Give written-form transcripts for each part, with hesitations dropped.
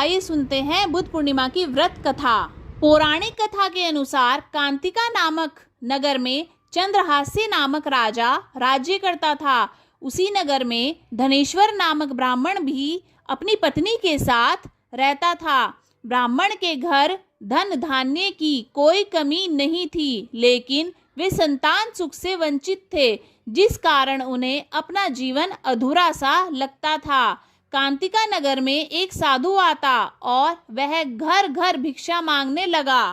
आइए सुनते हैं बुद्ध पूर्णिमा की व्रत कथा। पौराणिक कथा के अनुसार कांतिका नामक नगर में चंद्रहास्य नामक राजा राज्य करता था। उसी नगर में धनेश्वर नामक ब्राह्मण भी अपनी पत्नी के साथ रहता था। ब्राह्मण के घर धन धान्य की कोई कमी नहीं थी, लेकिन वे संतान सुख से वंचित थे, जिस कारण उन्हें अपना जीवन अधूरा सा लगता था। कांतिका नगर में एक साधु आता और वह घर घर भिक्षा मांगने लगा।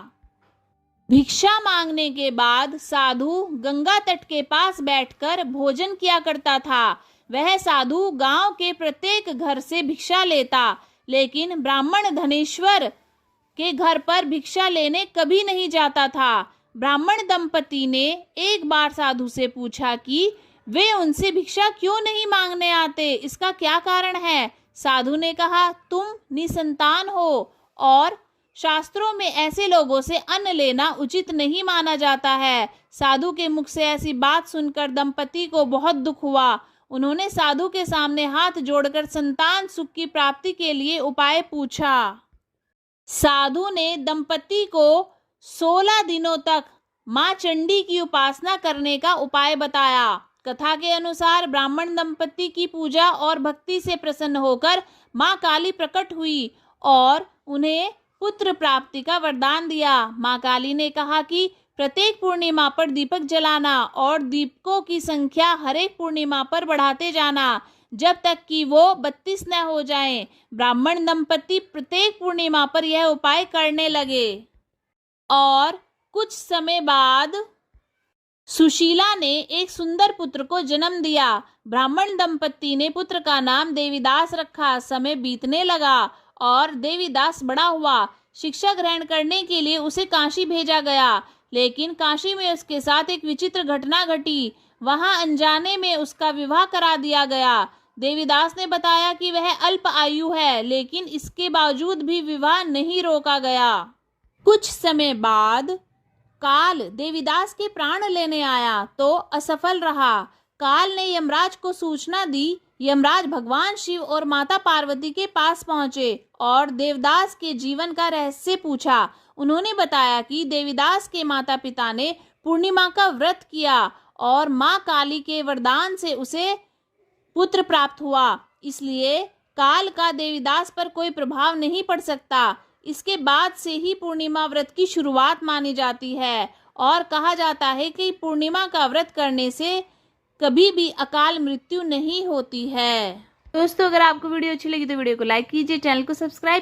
भिक्षा मांगने के बाद साधु गंगा तट के पास बैठकर भोजन किया करता था। वह साधु गांव के प्रत्येक घर से भिक्षा लेता, लेकिन ब्राह्मण धनेश्वर के घर पर भिक्षा लेने कभी नहीं जाता था। ब्राह्मण दंपति ने एक बार साधु से पूछा कि वे उनसे भिक्षा क्यों नहीं मांगने आते, इसका क्या कारण है। साधु ने कहा, तुम निसंतान हो और शास्त्रों में ऐसे लोगों से अन्न लेना उचित नहीं माना जाता है। साधु के मुख से ऐसी बात सुनकर दंपति को बहुत दुख हुआ। उन्होंने साधु के सामने हाथ जोड़कर संतान सुख की प्राप्ति के लिए उपाय पूछा। साधु ने दंपति को 16 दिनों तक मां चंडी की उपासना करने का उपाय बताया। कथा के अनुसार ब्राह्मण दंपति की पूजा और भक्ति से प्रसन्न होकर मां काली प्रकट हुई और उन्हें पुत्र प्राप्ति का वरदान दिया। मां काली ने कहा कि प्रत्येक पूर्णिमा पर दीपक जलाना और दीपकों की संख्या हर एक पूर्णिमा पर बढ़ाते जाना, जब तक कि वो 32 न हो जाएं। ब्राह्मण दंपति प्रत्येक पूर्णिमा पर यह उपाय करने लगे और कुछ समय बाद सुशीला ने एक सुंदर पुत्र को जन्म दिया। ब्राह्मण दंपति ने पुत्र का नाम देवीदास रखा। समय बीतने लगा और देवीदास बड़ा हुआ। शिक्षा ग्रहण करने के लिए उसे काशी भेजा गया, लेकिन काशी में उसके साथ एक विचित्र घटना घटी। वहां अनजाने में उसका विवाह करा दिया गया। देवीदास ने बताया कि वह अल्प आयु है, लेकिन इसके बावजूद भी विवाह नहीं रोका गया। कुछ समय बाद काल देवीदास के प्राण लेने आया तो असफल रहा। काल ने यमराज को सूचना दी। यमराज भगवान शिव और माता पार्वती के पास पहुंचे और देवदास के जीवन का रहस्य पूछा। उन्होंने बताया कि देवीदास के माता पिता ने पूर्णिमा का व्रत किया और मां काली के वरदान से उसे पुत्र प्राप्त हुआ, इसलिए काल का देवीदास पर कोई प्रभाव नहीं पड़ सकता। इसके बाद से ही पूर्णिमा व्रत की शुरुआत मानी जाती है और कहा जाता है कि पूर्णिमा का व्रत करने से कभी भी अकाल मृत्यु नहीं होती है। दोस्तों, अगर आपको वीडियो अच्छी लगी तो वीडियो को लाइक कीजिए, चैनल को सब्सक्राइब